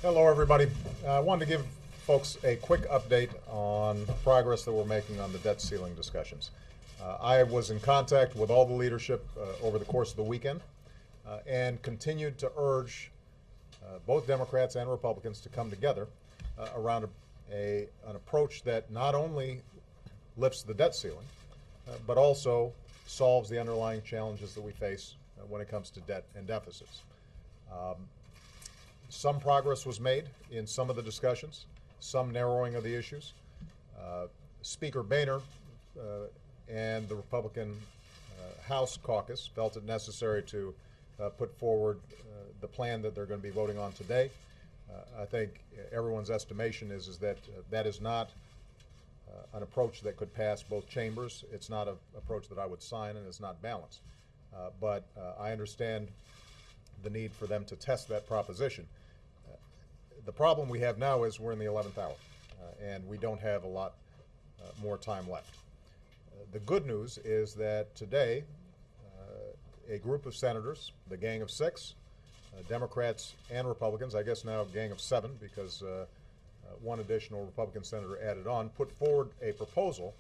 Hello, everybody. I wanted to give folks a quick update on progress that we're making on the debt ceiling discussions. I was in contact with all the leadership over the course of the weekend and continued to urge both Democrats and Republicans to come together around an approach that not only lifts the debt ceiling, but also solves the underlying challenges that we face when it comes to debt and deficits. Some progress was made in some of the discussions, some narrowing of the issues. Speaker Boehner and the Republican House caucus felt it necessary to put forward the plan that they're going to be voting on today. I think everyone's estimation is that that is not an approach that could pass both chambers. It's not an approach that I would sign, and it's not balanced. But I understand the need for them to test that proposition. The problem we have now is we're in the 11th hour, and we don't have a lot more time left. The good news is that today, a group of senators, the Gang of Six, Democrats and Republicans, I guess now a Gang of Seven because one additional Republican senator added on, put forward a proposal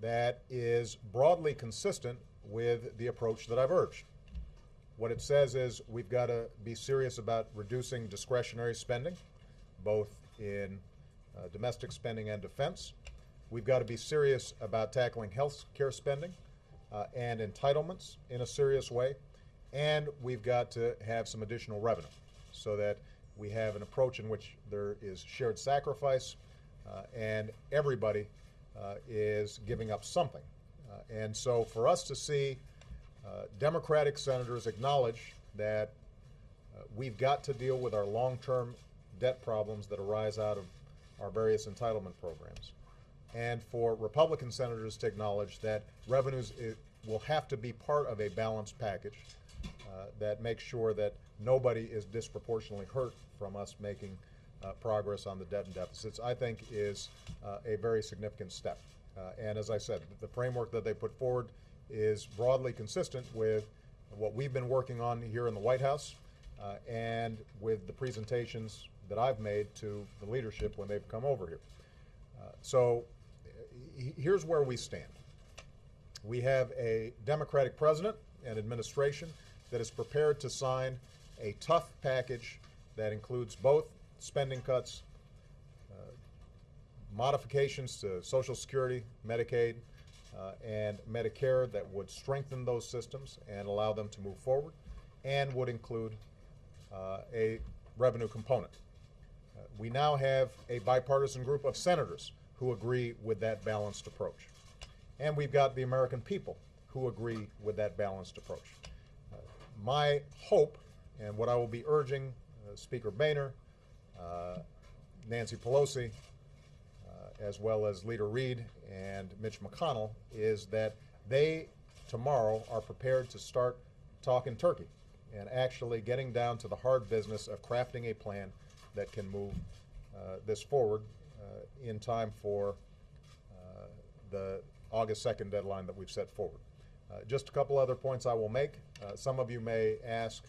that is broadly consistent with the approach that I've urged. What it says is we've got to be serious about reducing discretionary spending, both in domestic spending and defense. We've got to be serious about tackling health care spending and entitlements in a serious way. And we've got to have some additional revenue so that we have an approach in which there is shared sacrifice and everybody is giving up something. And so for us to see Democratic senators acknowledge that we've got to deal with our long-term debt problems that arise out of our various entitlement programs, and for Republican senators to acknowledge that revenues will have to be part of a balanced package that makes sure that nobody is disproportionately hurt from us making progress on the debt and deficits, I think is a very significant step. And as I said, the framework that they put forward is broadly consistent with what we've been working on here in the White House and with the presentations that I've made to the leadership when they've come over here. So here's where we stand. We have a Democratic president and administration that is prepared to sign a tough package that includes both spending cuts, modifications to Social Security, Medicaid, and Medicare that would strengthen those systems and allow them to move forward, and would include a revenue component. We now have a bipartisan group of senators who agree with that balanced approach. And we've got the American people who agree with that balanced approach. My hope, and what I will be urging Speaker Boehner, Nancy Pelosi, as well as Leader Reid and Mitch McConnell, is that they tomorrow are prepared to start talking turkey and actually getting down to the hard business of crafting a plan that can move this forward in time for the August 2nd deadline that we've set forward. Just a couple other points I will make. Some of you may ask,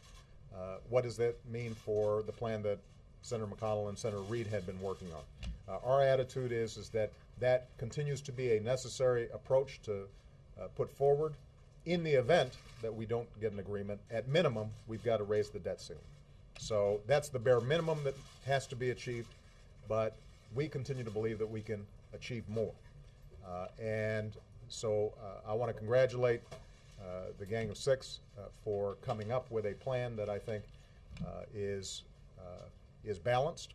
what does that mean for the plan that Senator McConnell and Senator Reid had been working on? Our attitude is that that continues to be a necessary approach to put forward. In the event that we don't get an agreement, at minimum, we've got to raise the debt ceiling. So that's the bare minimum that has to be achieved, but we continue to believe that we can achieve more. And so I want to congratulate the Gang of Six for coming up with a plan that I think is balanced.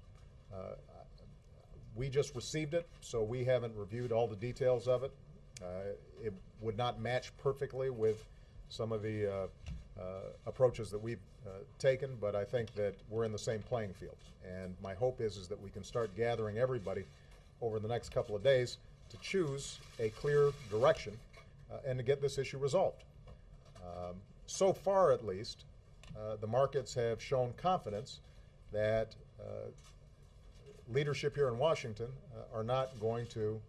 We just received it, so we haven't reviewed all the details of it. It would not match perfectly with some of the approaches that we've taken, but I think that we're in the same playing field. And my hope is that we can start gathering everybody over the next couple of days to choose a clear direction and to get this issue resolved. So far, at least, the markets have shown confidence that leadership here in Washington are not going to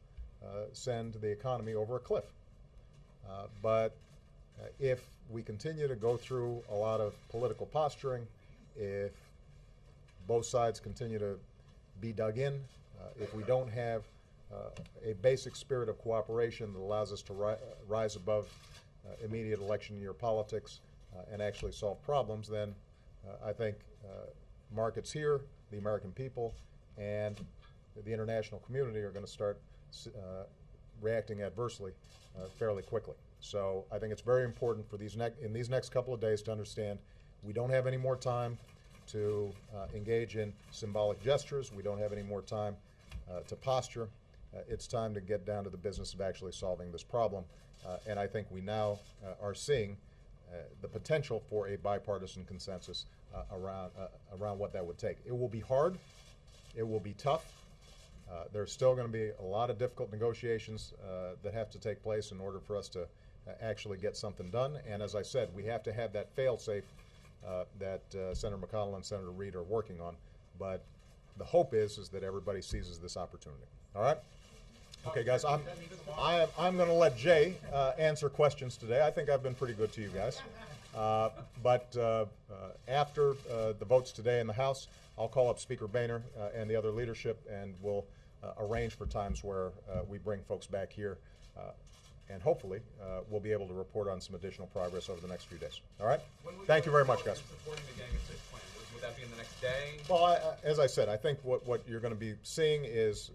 send the economy over a cliff. But if we continue to go through a lot of political posturing, if both sides continue to be dug in, if we don't have a basic spirit of cooperation that allows us to rise above immediate election year politics and actually solve problems, then I think markets here, the American people, and the international community are going to start reacting adversely fairly quickly. So I think it's very important for in these next couple of days to understand we don't have any more time to engage in symbolic gestures. We don't have any more time to posture. It's time to get down to the business of actually solving this problem. And I think we now are seeing the potential for a bipartisan consensus around what that would take. It will be hard. It will be tough. There's still going to be a lot of difficult negotiations that have to take place in order for us to actually get something done. And as I said, we have to have that fail-safe that Senator McConnell and Senator Reid are working on. But the hope is that everybody seizes this opportunity. All right? Okay, guys, I'm going to let Jay answer questions today. I think I've been pretty good to you guys. But after the votes today in the House, I'll call up Speaker Boehner and the other leadership, and we'll arrange for times where we bring folks back here. And hopefully, we'll be able to report on some additional progress over the next few days. All right? Thank you very much, guys. Supporting the Gang of Six plan? Would that be in the next day? Well, as I said, I think what you're going to be seeing is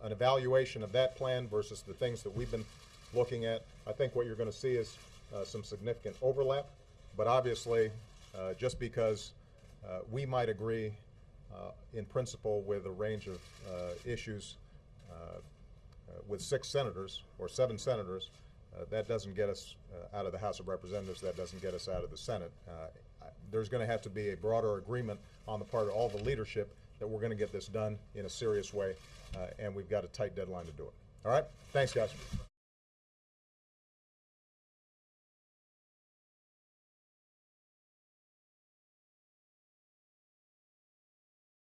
an evaluation of that plan versus the things that we've been looking at. I think what you're going to see is some significant overlap. But obviously, just because we might agree in principle with a range of issues with 6 senators or 7 senators, that doesn't get us out of the House of Representatives. That doesn't get us out of the Senate. There's going to have to be a broader agreement on the part of all the leadership that we're going to get this done in a serious way, and we've got a tight deadline to do it. All right? Thanks, guys.